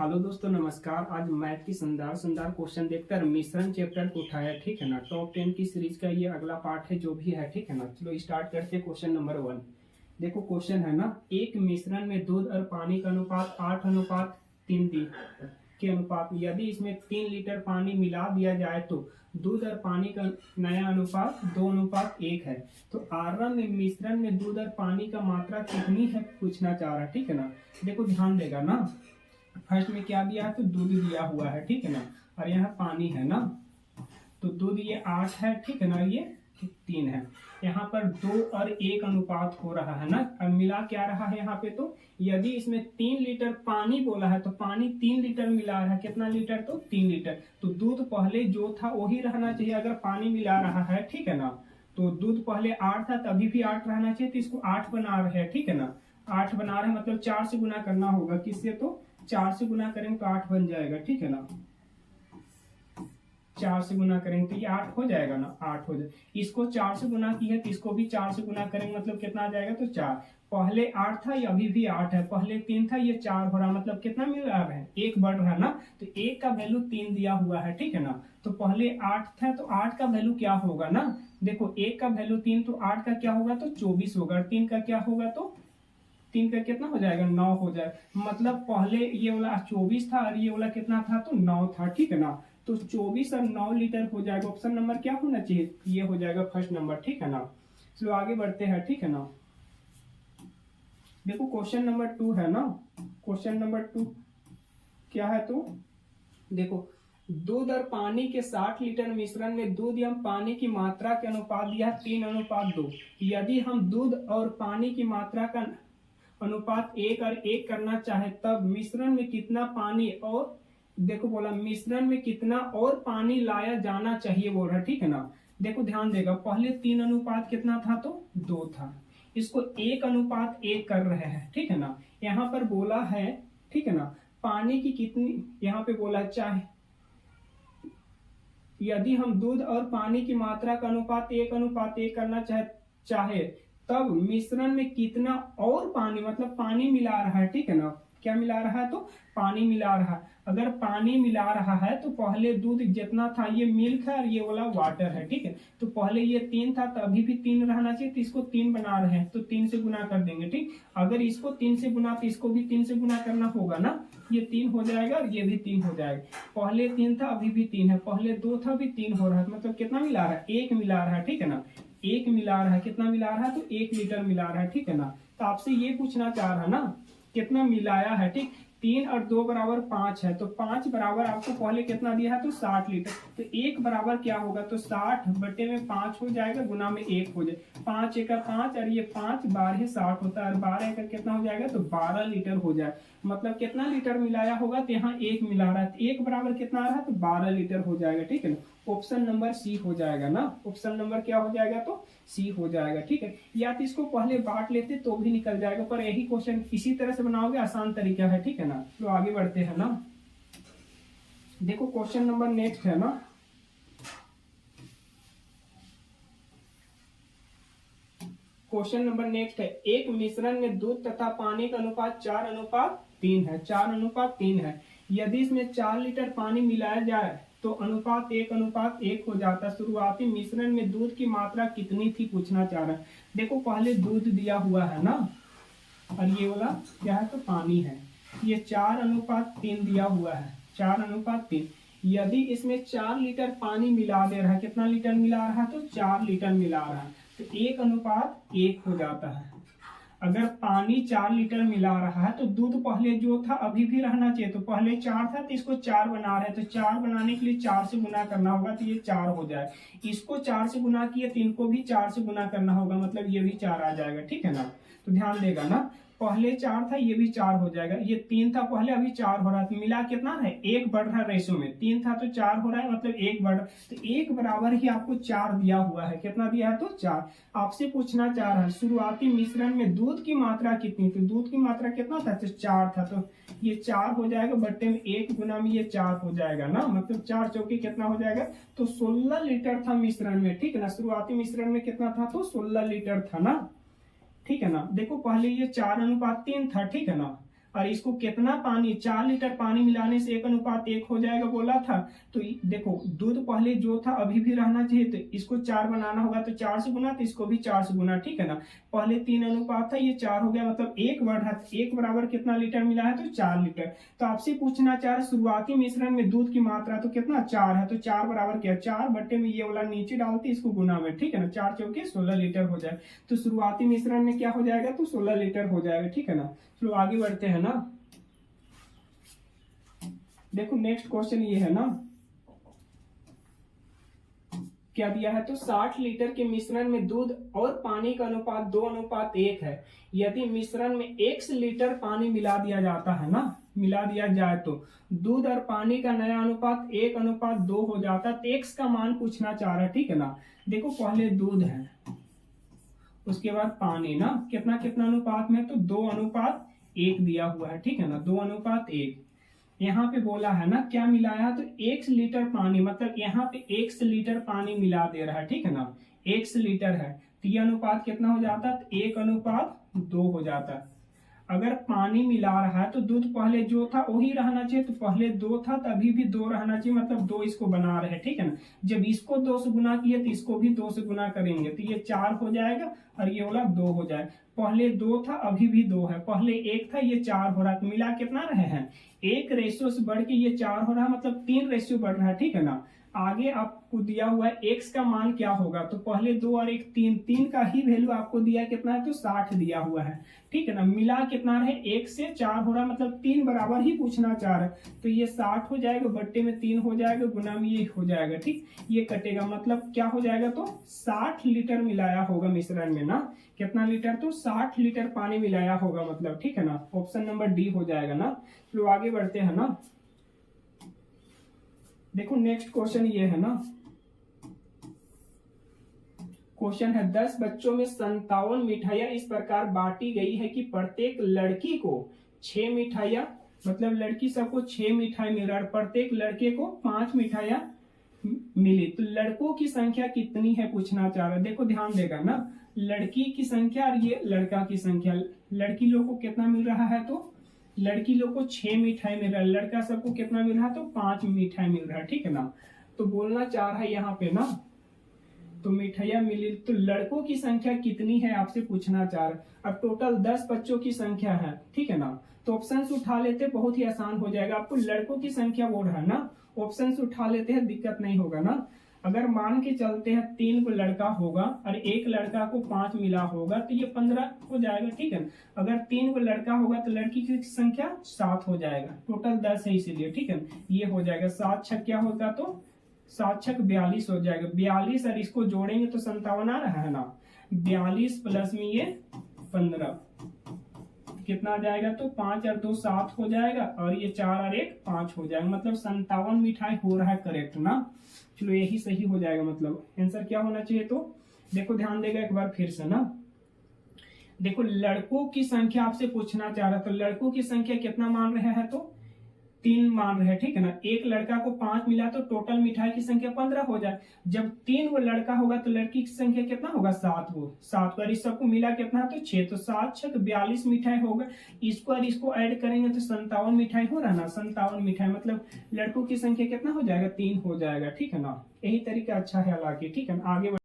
Hello दोस्तों, नमस्कार। आज मैथ की शानदार शानदार क्वेश्चन देखकर मिश्रण चैप्टर को उठाया, ठीक है ना। टॉप 10 की सीरीज का ये अगला पार्ट है जो भी है, ठीक है ना। चलो स्टार्ट करते हैं। क्वेश्चन नंबर 1 देखो। क्वेश्चन है ना, एक मिश्रण में दूध और पानी का अनुपात 8:3 के अनुपात, यदि इसमें 3 लीटर पानी मिला दिया जाए तो दूध और पानी का नया अनुपात 2:1 है। तो आरंभ में मिश्रण में दूध और पानी का मात्रा कितनी है पूछना चाह रहा है, ठीक है ना। देखो ध्यान देगा ना, फर्स्ट में क्या दिया है तो दूध दिया हुआ है, ठीक है ना। और यहाँ पानी है ना, तो दूध ये 8 है, ठीक है ना, ये 3 है। यहाँ पर 2 और 1 अनुपात हो रहा है ना। अब मिला क्या रहा है यहाँ पे, तो यदि इसमें 3 लीटर पानी बोला है तो पानी 3 लीटर मिला रहा है। कितना लीटर, तो 3 लीटर। तो दूध पहले जो था वही रहना चाहिए अगर पानी मिला रहा है, ठीक है ना। तो दूध पहले 8 था, तभी भी 8 रहना चाहिए। तो इसको 8 बना रहे हैं, ठीक है ना। 8 बना रहे हैं मतलब 4 से गुना करना होगा। किससे, तो 4 से गुना करेंगे तो 8 बन जाएगा, ठीक है ना। 4 से गुना करेंगे तो ये 8 हो जाएगा ना, 8 हो जाएगा। इसको 4 से गुना की है तो इसको भी 4 से गुना करेंगे मतलब कितना आ जाएगा, तो 4। पहले 8 था, ये अभी भी 8 है। पहले 3 था, ये 4 हो रहा, मतलब कितना मिल रहा है, 1 बढ़ रहा ना। तो 1 का वैल्यू 3 दिया हुआ है, ठीक है ना। तो पहले 8 था, तो 8 का वैल्यू क्या होगा ना, देखो 1 का वैल्यू 3, तो 8 का क्या होगा, तो 24 होगा। 3 का क्या होगा, तो 3 का कितना हो जाएगा, 9 हो जाएगा। मतलब पहले ये वाला 24 था और ये वाला कितना था, तो 9 था, ठीक है ना। तो 24 और 9 लीटर हो जाएगा। ऑप्शन नंबर क्या होना चाहिए, ये हो जाएगा फर्स्ट नंबर, ठीक है ना। चलो आगे बढ़ते हैं, ठीक है ना। देखो क्वेश्चन नंबर 2 है ना। क्वेश्चन नंबर 2 क्या है, तो देखो दूध और पानी के 60 लीटर मिश्रण में दूध एवं पानी की मात्रा के अनुपात दिया 3:2। यदि हम दूध और पानी की मात्रा का अनुपात 1 और 1 करना चाहे तब मिश्रण में कितना पानी और, देखो बोला मिश्रण में कितना और पानी लाया जाना चाहिए बोल रहा है, ठीक है ना। देखो ध्यान देगा, पहले 3 अनुपात कितना था, तो 2 था। इसको 1:1 कर रहे हैं, ठीक है ना। यहाँ पर बोला है, ठीक है ना, पानी की कितनी, यहाँ पे बोला चाहे यदि हम दूध और पानी की मात्रा का अनुपात 1:1 करना चाहे तब मिश्रण में कितना और पानी, मतलब पानी मिला रहा है, ठीक है ना। क्या मिला रहा है, तो पानी मिला रहा है। अगर पानी मिला रहा है तो पहले दूध जितना था ये मिल्क है और ये वाला वाटर है, ठीक है। तो पहले ये 3 था, तो अभी भी 3 रहना चाहिए। तो इसको 3 बना रहे हैं तो 3 से गुना कर देंगे, ठीक। अगर इसको 3 से गुना तो इसको भी 3 से गुना करना होगा ना। ये 3 हो जाएगा और ये भी 3 हो जाएगा। पहले 3 था, अभी भी 3 है। पहले 2 था, अभी 3 हो रहा है। मतलब कितना मिला रहा है, 1 मिला रहा है, ठीक है ना। 1 मिला रहा है, कितना मिला रहा है, तो 1 लीटर मिला रहा है, ठीक है ना। तो आपसे ये पूछना चाह रहा है ना कितना मिलाया है, ठीक। 3 और 2 बराबर 5 है, तो 5 बराबर आपको पहले कितना दिया है, तो 60 लीटर। तो 1 बराबर क्या होगा, तो 60 बटे में 5 हो जाएगा, गुना में 1 हो जाए। 5 × 5 और ये 5 12 60 होता है, और 12 का कितना हो जाएगा, तो 12 लीटर हो जाए। मतलब कितना लीटर मिलाया होगा, तो यहाँ 1 मिला रहा है, तो 1 बराबर कितना आ रहा है, तो 12 लीटर हो जाएगा, ठीक है ना। ऑप्शन नंबर सी हो जाएगा ना। ऑप्शन नंबर क्या हो जाएगा, तो सी हो जाएगा, ठीक है। या तो इसको पहले बांट लेते तो भी निकल जाएगा, पर यही क्वेश्चन इसी तरह से बनाओगे, आसान तरीका है, ठीक है ना। तो आगे बढ़ते हैं ना। देखो क्वेश्चन नंबर नेक्स्ट है ना। क्वेश्चन नंबर नेक्स्ट है, एक मिश्रण में दूध तथा पानी का अनुपात 4:3 है। 4:3 है। यदि इसमें 4 लीटर पानी मिलाया जाए तो अनुपात 1:1 हो जाता है। शुरुआती मिश्रण में दूध की मात्रा कितनी थी पूछना चाह रहा है। देखो पहले दूध दिया हुआ है ना, और ये वाला क्या है, तो पानी है। ये 4:3 दिया हुआ है, 4:3। यदि इसमें 4 लीटर पानी मिला दे रहा है, कितना लीटर मिला रहा है, तो 4 लीटर मिला रहा है, तो 1:1 हो जाता है। अगर पानी 4 लीटर मिला रहा है तो दूध पहले जो था अभी भी रहना चाहिए। तो पहले 4 था, तो इसको 4 बना रहे हैं, तो 4 बनाने के लिए 4 से गुना करना होगा, तो ये 4 हो जाए। इसको 4 से गुना किए तो इनको भी 4 से गुना करना होगा, मतलब ये भी 4 आ जाएगा, ठीक है ना। तो ध्यान देगा ना, पहले 4 था, ये भी 4 हो जाएगा। ये 3 था पहले, अभी 4 हो रहा है, तो मिला कितना है, 1 बढ़ रहा है रेशो में। 3 था तो 4 हो रहा है, मतलब 1 बढ़ रहा है। तो 1 बराबर ही आपको 4 दिया हुआ है। कितना दिया है, तो 4। आपसे पूछना चाह रहा है शुरुआती मिश्रण में दूध की मात्रा कितनी थी। दूध की मात्रा कितना था, तो 4 था, तो ये 4 हो जाएगा, बट्टे में 1 गुना में ये 4 हो जाएगा ना। मतलब 4 चौके कितना हो जाएगा, तो 16 लीटर था मिश्रण में, ठीक है ना। शुरुआती मिश्रण में कितना था, तो 16 लीटर था ना, ठीक है ना। देखो पहले ये 4:3 था, ठीक है ना। और इसको कितना पानी, 4 लीटर पानी मिलाने से 1:1 हो जाएगा बोला था। तो देखो दूध पहले जो था अभी भी रहना चाहिए, तो इसको 4 बनाना होगा तो 4 से गुना, तो इसको भी 4 से गुना, ठीक है ना। पहले 3 अनुपात था, ये 4 हो गया, मतलब 1 बढ़ रहा है, 1 बराबर कितना लीटर मिला है, तो 4 लीटर। तो आपसे पूछना चाह रहा शुरुआती मिश्रण में दूध की मात्रा तो कितना 4 है, तो 4 बराबर क्या, 4 बट्टे में ये वाला नीचे डालते इसको गुना में, ठीक है ना, 4 चौके 16 लीटर हो जाए। तो शुरुआती मिश्रण में क्या हो जाएगा, तो 16 लीटर हो जाएगा, ठीक है ना। चलो आगे बढ़ते हैं ना। देखो नेक्स्ट क्वेश्चन ये है ना, क्या दिया है, तो 60 लीटर के मिश्रण में दूध और पानी का अनुपात 2:1 है। यदि मिश्रण में 1 लीटर पानी मिला दिया जाता है ना, मिला दिया जाए तो दूध और पानी का नया अनुपात 1:2 हो जाता। तो x का मान पूछना चाह रहा है, ठीक है ना। देखो पहले दूध है, उसके बाद पानी ना, कितना कितना अनुपात में, तो 2:1 दिया हुआ है, ठीक है ना, 2:1। यहाँ पे बोला है ना क्या मिलाया, तो 1 लीटर पानी, मतलब यहाँ पे 1 लीटर पानी मिला दे रहा है, ठीक है ना, 1 लीटर है, तो ये अनुपात कितना हो जाता, तो 1:2 हो जाता। अगर पानी मिला रहा है तो दूध पहले जो था वही रहना चाहिए, तो पहले 2 था तो अभी भी 2 रहना चाहिए, मतलब 2 इसको बना रहे, ठीक है ना। जब इसको 2 से गुना किए तो इसको भी 2 से गुना करेंगे, तो ये 4 हो जाएगा और ये वाला 2 हो जाएगा। पहले 2 था अभी भी 2 है, पहले 1 था ये 4 हो रहा है, तो मिला कितना रहे हैं, 1 रेशियो से बढ़ के ये 4 हो रहा है, मतलब 3 रेशियो बढ़ रहा है, ठीक है ना। आगे आपको दिया हुआ है x का मान क्या होगा, तो पहले 2 और 1 3, 3 का ही वैल्यू आपको दिया कितना है, तो 60 दिया हुआ है, ठीक है ना। मिला कितना रहे, 1 से 4 हो रहा है, मतलब 3 बराबर ही पूछना चाह रहा है, तो ये 60 हो जाएगा, बट्टे में 3 हो जाएगा, गुना में ये हो जाएगा, ठीक, ये कटेगा, मतलब क्या हो जाएगा, तो 60 लीटर मिलाया होगा मिश्रण में ना, कितना लीटर, तो 60 लीटर पानी मिलाया होगा, मतलब, ठीक है ना। ऑप्शन नंबर डी हो जाएगा ना। तो आगे बढ़ते हैं ना। देखो नेक्स्ट क्वेश्चन ये है ना, क्वेश्चन है 10 बच्चों में 57 मिठाइयां इस प्रकार बांटी गई है कि प्रत्येक लड़की को 6 मिठाइयां, मतलब लड़की सबको 6 मिठाई मिल रहा है, प्रत्येक लड़के को 5 मिठाइयां मिली, तो लड़कों की संख्या कितनी है पूछना चाह रहा है। देखो ध्यान देगा ना, लड़की की संख्या और ये लड़का की संख्या, लड़की लोग को कितना मिल रहा है, तो लड़की लोग को 6 मिठाई मिल रहा है, लड़का सबको कितना मिल रहा है, तो 5 मिठाई मिल रहा है, ठीक है ना। तो बोलना चाह रहा है यहाँ पे ना, तो मिठाइयां मिली, तो लड़कों की संख्या कितनी है आपसे पूछना चाह रहा है। अब टोटल 10 बच्चों की संख्या है, ठीक है ना, तो ऑप्शन से उठा लेते बहुत ही आसान हो जाएगा। आपको लड़कों की संख्या बोल रहा है ना, ऑप्शन से उठा लेते हैं, दिक्कत नहीं होगा ना। अगर मान के चलते हैं 3 को लड़का होगा और 1 लड़का को 5 मिला होगा, तो ये 15 हो जाएगा, ठीक है। अगर 3 को लड़का होगा तो लड़की की संख्या 7 हो जाएगा, टोटल 10 है इसीलिए, ठीक है, ये हो जाएगा 7 छक क्या होगा, तो 7 छक 42 हो जाएगा, 42 और इसको जोड़ेंगे तो 57 आ रहा है ना, 42 प्लस में ये 15 कितना आ जाएगा, तो 5 और 2 7 हो जाएगा, और ये 4 और 1 5 हो जाएगा, मतलब 57 मिठाई हो रहा है करेक्ट ना। चलो यही सही हो जाएगा, मतलब आंसर क्या होना चाहिए, तो देखो ध्यान देगा एक बार फिर से ना। देखो लड़कों की संख्या आपसे पूछना चाह रहा, तो लड़कों की संख्या कितना मान रहे हैं, तो 3 मान रहे हैं, ठीक है ना। एक लड़का को 5 मिला तो टोटल मिठाई की संख्या 15 हो जाए। जब 3 वो लड़का होगा तो लड़की की संख्या कितना होगा, 7 वो 7 को, इस सबको मिला कितना, तो 6, तो 7 6 42 मिठाई होगा। इसको और इसको ऐड करेंगे तो 57 मिठाई हो रहा ना, 57 मिठाई, मतलब लड़कों की संख्या कितना हो जाएगा, 3 हो जाएगा, ठीक है ना। यही तरीका अच्छा है हालांकि, ठीक है ना। आगे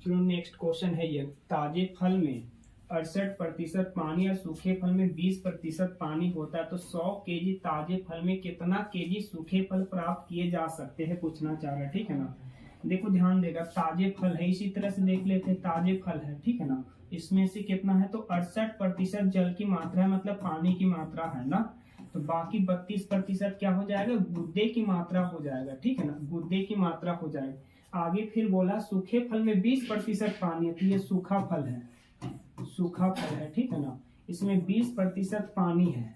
चलो नेक्स्ट क्वेश्चन है ये, ताजे फल में 68% पानी और सूखे फल में 20% पानी होता है, तो 100 केजी ताजे फल में कितना केजी सूखे फल प्राप्त किए जा सकते हैं पूछना चाह रहा है, ठीक है ना। देखो ध्यान देगा, ताजे फल है, इसी तरह से देख लेते हैं, ताजे फल है, ठीक है ना, इसमें से कितना है, तो 68% जल की मात्रा है, मतलब पानी की मात्रा है ना, तो बाकी 32% क्या हो जाएगा, गुद्दे की मात्रा हो जाएगा, ठीक है ना, गुद्दे की मात्रा हो जाएगा। आगे फिर बोला सूखे फल में 20% पानी है, तो ये सूखा फल है, सूखा फल है, ठीक है ना, इसमें 20% पानी है,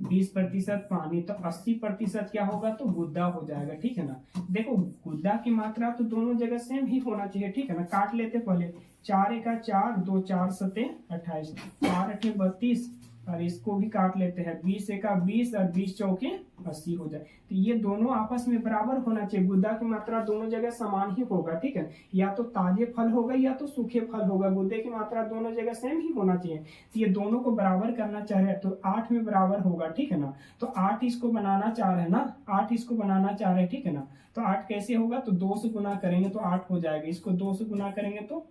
20% पानी, तो 80% क्या होगा, तो गुद्दा हो जाएगा, ठीक है ना। देखो गुद्दा की मात्रा तो दोनों जगह सेम ही होना चाहिए, ठीक है ना। काट लेते पहले, 4 एका 4, 2 4 सते 28, 4 8 32, और इसको भी काट लेते हैं, 20 एका 20 और 20 चौके 80 हो जाए। तो ये दोनों आपस में बराबर होना चाहिए, गुद्दा की मात्रा दोनों जगह समान ही होगा, ठीक है। या तो ताजे फल होगा या तो सूखे फल होगा, गुद्दे की मात्रा दोनों जगह सेम ही होना चाहिए। तो ये दोनों को बराबर करना चाह रहे हैं तो 8 में बराबर होगा, ठीक है ना। तो 8 इसको बनाना चाह रहे हैं ना, 8 इसको बनाना चाह रहे हैं, ठीक है ना। तो 8 कैसे होगा, तो 2 से गुना करेंगे तो 8 हो जाएगा, इसको 2 से गुना करेंगे तो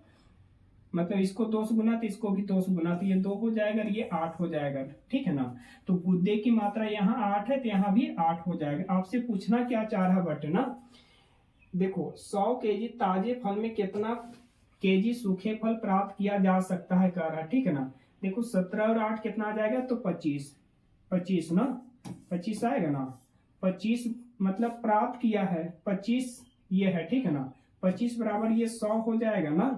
मतलब इसको 2 से गुना तो इसको भी 2 से गुना, तो ये 2 हो जाएगा और ये 8 हो जाएगा, ठीक है ना। तो गुद्दे की मात्रा यहाँ 8 है तो यहाँ भी 8 हो जाएगा। आपसे पूछना क्या चाह रहा बट ना, देखो 100 केजी ताजे फल में कितना केजी सूखे फल प्राप्त किया जा सकता है कह रहा है, ठीक है ना। देखो 17 और 8 कितना आ जाएगा, तो 25, 25 ना, 25 आएगा ना। 25 मतलब प्राप्त किया है, 25 ये है, ठीक है ना। 25 बराबर ये 100 हो जाएगा ना।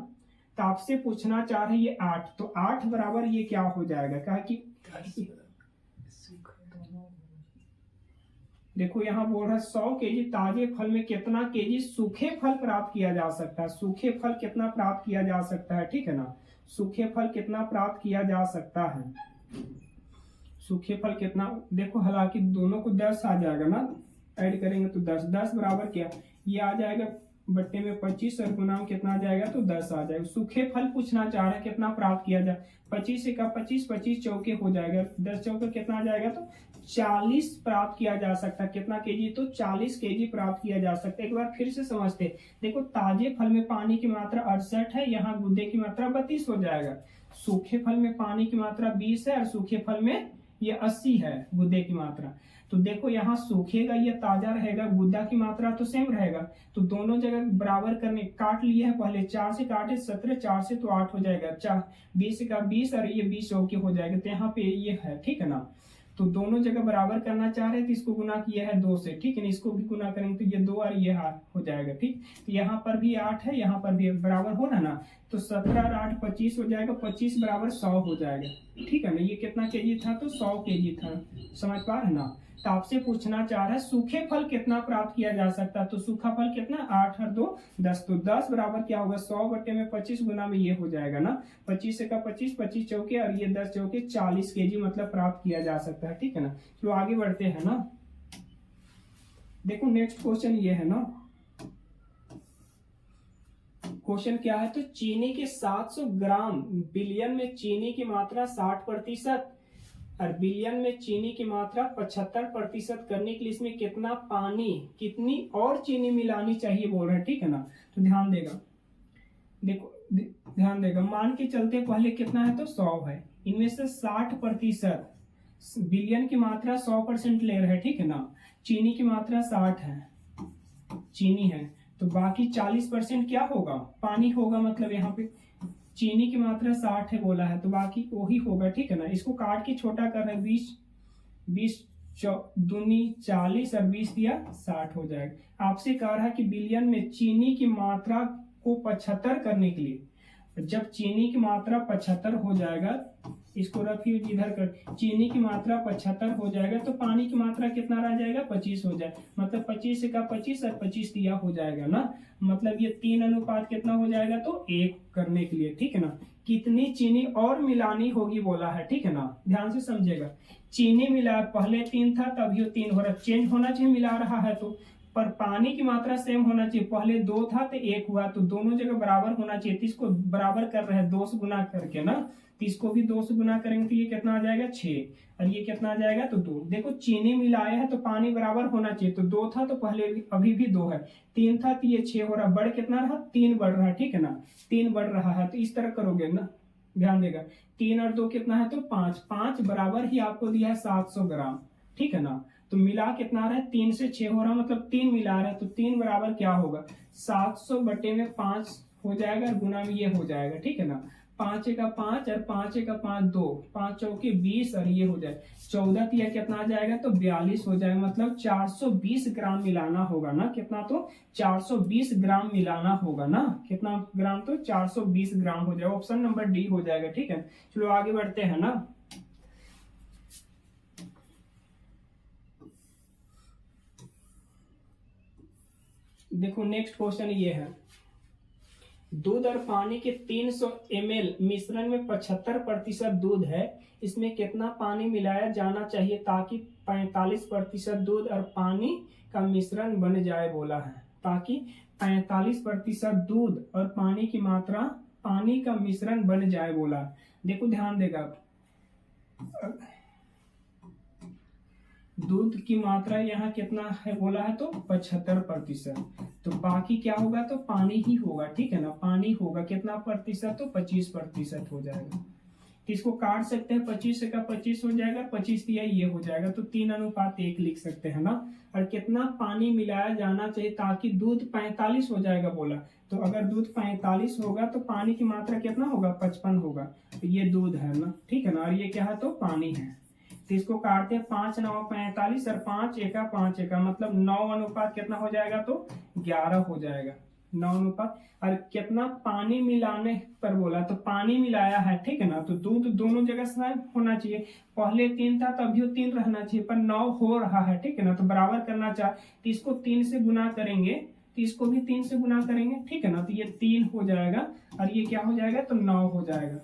तो आपसे पूछना चाह रहे ये 8, तो 8 बराबर ये क्या हो जाएगा, कहा कि देखो यहाँ बोल रहा है 100 केजी ताजे फल में कितना केजी सूखे फल प्राप्त किया जा सकता है, सूखे फल कितना प्राप्त किया जा सकता है, ठीक है ना। सूखे फल कितना प्राप्त किया जा सकता है, सूखे फल कितना, देखो हालांकि दोनों को 10 आ जाएगा ना, ऐड करेंगे तो 10, 10 बराबर क्या, ये आ जाएगा बट्टे में 25 और गुना में कितना आ जाएगा, तो 10 आ जाएगा। सूखे फल पूछना चाह रहा है कितना प्राप्त किया जाए, 25 का 25, 25 चौके हो जाएगा, 10 चौके कितना आ जाएगा, तो 40 प्राप्त किया जा सकता है। कितना केजी, तो 40 केजी प्राप्त किया जा सकता है। एक बार फिर से समझते, देखो ताजे फल में पानी की मात्रा 68 है, यहाँ गुद्दे की मात्रा 32 हो जाएगा। सूखे फल में पानी की मात्रा 20 है और सूखे फल में ये 80 है गुद्दे की मात्रा। तो देखो यहाँ सूखेगा ये ताजा रहेगा, गुद्दा की मात्रा तो सेम रहेगा, तो दोनों जगह बराबर करने काट लिए है पहले, 4 से काटे 17, 4 से तो 8 हो जाएगा, 4 20 का 20 और ये 20 चौके हो जाएगा, तो यहाँ पे ये है, ठीक है ना। तो दोनों जगह बराबर करना चाह रहे थे, इसको गुना किया है 2 से, ठीक है ना। इसको भी गुना करेंगे तो ये 2 और ये 8 हो जाएगा, ठीक। तो यहाँ पर भी 8 है, यहाँ पर भी बराबर हो रहा ना, तो 17 और 8 25 हो जाएगा, 25 बराबर 100 हो जाएगा, ठीक है ना। ये कितना केजी था, तो 100 केजी था, समझ पा रहे ना। तो आपसे पूछना चाह रहा है सूखे फल कितना प्राप्त किया जा सकता है, तो सूखा फल कितना, 8 और 2 10, तो 10 बराबर क्या होगा, 100 बट्टे में 25 गुना में ये हो जाएगा ना, 25 का 25, 25 चौके और ये 10 चौके 40 केजी मतलब प्राप्त किया जा सकता है, ठीक है ना। चलो आगे बढ़ते हैं ना। देखो नेक्स्ट क्वेश्चन ये है ना, क्वेश्चन क्या है, तो चीनी के 700 ग्राम बिलियन में चीनी की मात्रा 60% और बिलियन में चीनी की मात्रा 75% करने के लिए इसमें कितना पानी, कितनी और चीनी मिलानी चाहिए बोल रहे हैं, ठीक है ना। तो ध्यान देगा, देखो ध्यान देगा, मान के चलते पहले कितना है, तो 100 है, इनमें से 60% बिलियन की मात्रा 100% ले रहे हैं, ठीक है ना। चीनी की मात्रा 60 है, चीनी है, तो बाकी 40% क्या होगा, पानी होगा। मतलब यहाँ पे चीनी की मात्रा 60 है बोला है, तो बाकी वही होगा, ठीक है ना। इसको काट के छोटा कर रहे हैं, 20 दूनी 40 और 20 दिया 60 हो जाएगा। आपसे कह रहा है कि बिलियन में चीनी की मात्रा को 75 करने के लिए, जब चीनी की मात्रा 75 हो जाएगा, इसको रखिए इधर कर, चीनी की मात्रा 75 हो जाएगा तो पानी की मात्रा कितना रह जाएगा, 25 हो जाए, मतलब 25 का 25 और 25 दिया हो जाएगा ना। मतलब ये 3 अनुपात कितना हो जाएगा, तो 1 करने के लिए, ठीक है ना। कितनी चीनी और मिलानी होगी बोला है, ठीक है ना, ध्यान से समझेगा। चीनी मिला, पहले 3 था तब ये 3 हो रहा, चेंज होना चाहिए मिला रहा है तो, पर पानी की मात्रा सेम होना चाहिए, पहले 2 था तो 1 हुआ, तो दोनों जगह बराबर होना चाहिए। तो इसको बराबर कर रहे हैं 2 से गुना करके ना, तो इसको भी 2 से गुना करेंगे तो ये कितना आ जाएगा 6 और ये कितना आ जाएगा, तो 2। देखो चीनी मिलाया है तो पानी बराबर होना चाहिए, तो 2 था तो पहले अभी भी 2 है, 3 था तो ये 6 हो रहा, बढ़ कितना रहा, 3 बढ़ रहा है, ठीक है ना, 3 बढ़ रहा है। तो इस तरह करोगे ना, ध्यान देगा, 3 और 2 कितना है, तो 5, 5 बराबर ही आपको दिया है 700 ग्राम, ठीक है ना। तो मिला कितना रहा है, 3 से 6 हो रहा, मतलब 3 मिला रहा है, तो 3 बराबर क्या होगा, 700 बटे में 5 हो जाएगा और गुना में ये हो जाएगा, ठीक है ना। 5 का 5 और 5 का 5 2, 5 चौके 20 और ये हो जाए 14, तो यह कितना आ जाएगा, तो 42 हो जाएगा। मतलब 420 ग्राम मिलाना होगा ना, कितना, तो 420 ग्राम मिलाना होगा ना, कितना ग्राम, तो 420 ग्राम हो जाएगा। ऑप्शन नंबर डी हो जाएगा, ठीक है। चलो आगे बढ़ते हैं ना। देखो नेक्स्ट क्वेश्चन ये है, दूध और पानी के 300 ml मिश्रण में 75% दूध है, इसमें कितना पानी मिलाया जाना चाहिए ताकि 45% दूध और पानी का मिश्रण बन जाए बोला है। ताकि 45% दूध और पानी की मात्रा, पानी का मिश्रण बन जाए बोला। देखो ध्यान देगा, दूध की मात्रा यहाँ कितना है बोला है तो 75%, तो बाकी क्या होगा तो पानी ही होगा, ठीक है ना। पानी होगा कितना प्रतिशत तो 25% हो जाएगा। तो इसको काट सकते हैं, 25 का 25 हो जाएगा, 25 दिया ये हो जाएगा, तो 3:1 लिख सकते हैं ना। और कितना पानी मिलाया जाना चाहिए ताकि दूध 45 हो जाएगा बोला। तो अगर दूध 45 होगा तो पानी की मात्रा कितना होगा 55 होगा, तो ये दूध है ना, ठीक है ना। और ये क्या है तो पानी है। तो इसको काटते हैं, 5×9 45 और 5×1 मतलब 9 कितना हो जाएगा तो 11 हो जाएगा, 9 और कितना पानी मिलाने पर बोला तो पानी मिलाया है, ठीक है ना। तो दूध दोनों जगह सेम होना चाहिए, पहले 3 था तो अभी 3 रहना चाहिए, पर 9 हो रहा है, ठीक है ना। तो बराबर करना चाहे तो इसको 3 से गुना करेंगे, तो इसको भी 3 से गुना करेंगे, ठीक है ना। तो ये 3 हो जाएगा और ये क्या हो जाएगा तो 9 हो जाएगा।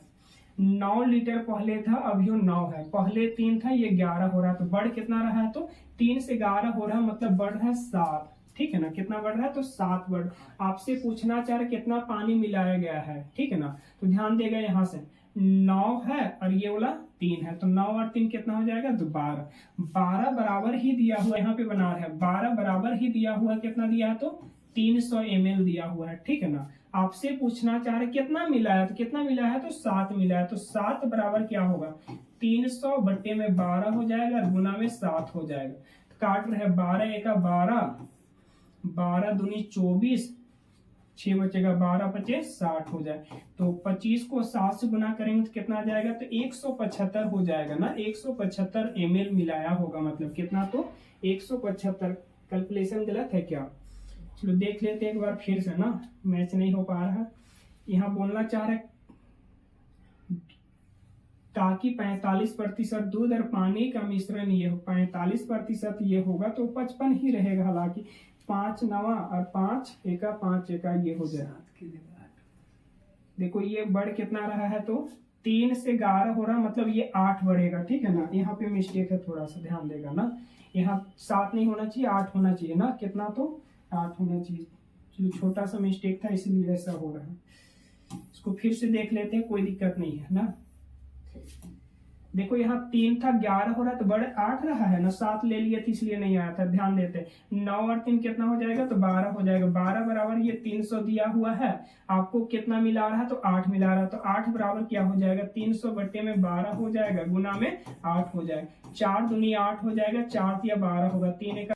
9 लीटर पहले था, अभी 9 है, पहले 3 था, ये 11 हो रहा है। तो बढ़ कितना रहा है तो 3 से 11 हो रहा है, मतलब बढ़ रहा है 7, ठीक है ना। कितना बढ़ रहा है तो 7 बढ़। आपसे पूछना चाह रहे कितना पानी मिलाया गया है, ठीक है ना। तो ध्यान देगा यहाँ से 9 है और ये वाला 3 है, तो 9 और 3 कितना हो जाएगा तो 12। 12 बराबर ही दिया हुआ यहाँ पे बना रहा है, 12 बराबर ही दिया हुआ, कितना दिया है तो 300 ml दिया हुआ है, ठीक है ना। आपसे पूछना चाह रहे कितना मिला है, तो कितना मिला है तो 7 मिला है, तो 7 बराबर क्या होगा 300 बट्टे में 12 हो जाएगा और गुना में 7 हो जाएगा। तो काट रहे 12×1 12, 12 दूनी 24, 6 बचेगा, 12 × 60 हो जाए। तो 25 को 7 से गुना करेंगे तो कितना आ जाएगा तो 175 हो जाएगा ना। 175 ml मिलाया होगा, मतलब कितना तो 175। कैलकुलेशन गलत है क्या, चलो देख लेते हैं एक बार फिर से ना, मैच नहीं हो पा रहा। यहाँ बोलना चाह रहे ताकि 45% दूध और पानी का मिश्रण ये हो, 45% ये होगा तो 55 ही रहेगा। हालांकि 5×9 और 5×1 ये हो जाएगा। देखो ये बढ़ कितना रहा है तो 3 से 11 हो रहा, मतलब ये 8 बढ़ेगा, ठीक है ना। यहाँ पे मिस्टेक है, थोड़ा सा ध्यान देगा ना, यहाँ 7 नहीं होना चाहिए, 8 होना चाहिए ना, कितना तो 8 होना चाहिए। चलो छोटा सा मिस्टेक था इसलिए ऐसा हो रहा है। इसको फिर से देख लेते हैं, कोई दिक्कत नहीं है ना। देखो यहाँ 3 था, 11 हो रहा है तो बड़े 8 रहा है ना, 7 ले लिए थे इसलिए नहीं आया था। ध्यान देते 9 और 3 कितना हो जाएगा तो 12 हो जाएगा। 12 बराबर ये 300 दिया हुआ है, आपको कितना मिला रहा है तो 8 मिला रहा है, तो 8 बराबर क्या हो जाएगा 300 बट्टे में 12 हो जाएगा, गुना में 8 हो जाएगा। 4 दूनी 8 हो जाएगा, 4 या 12 होगा, 3×1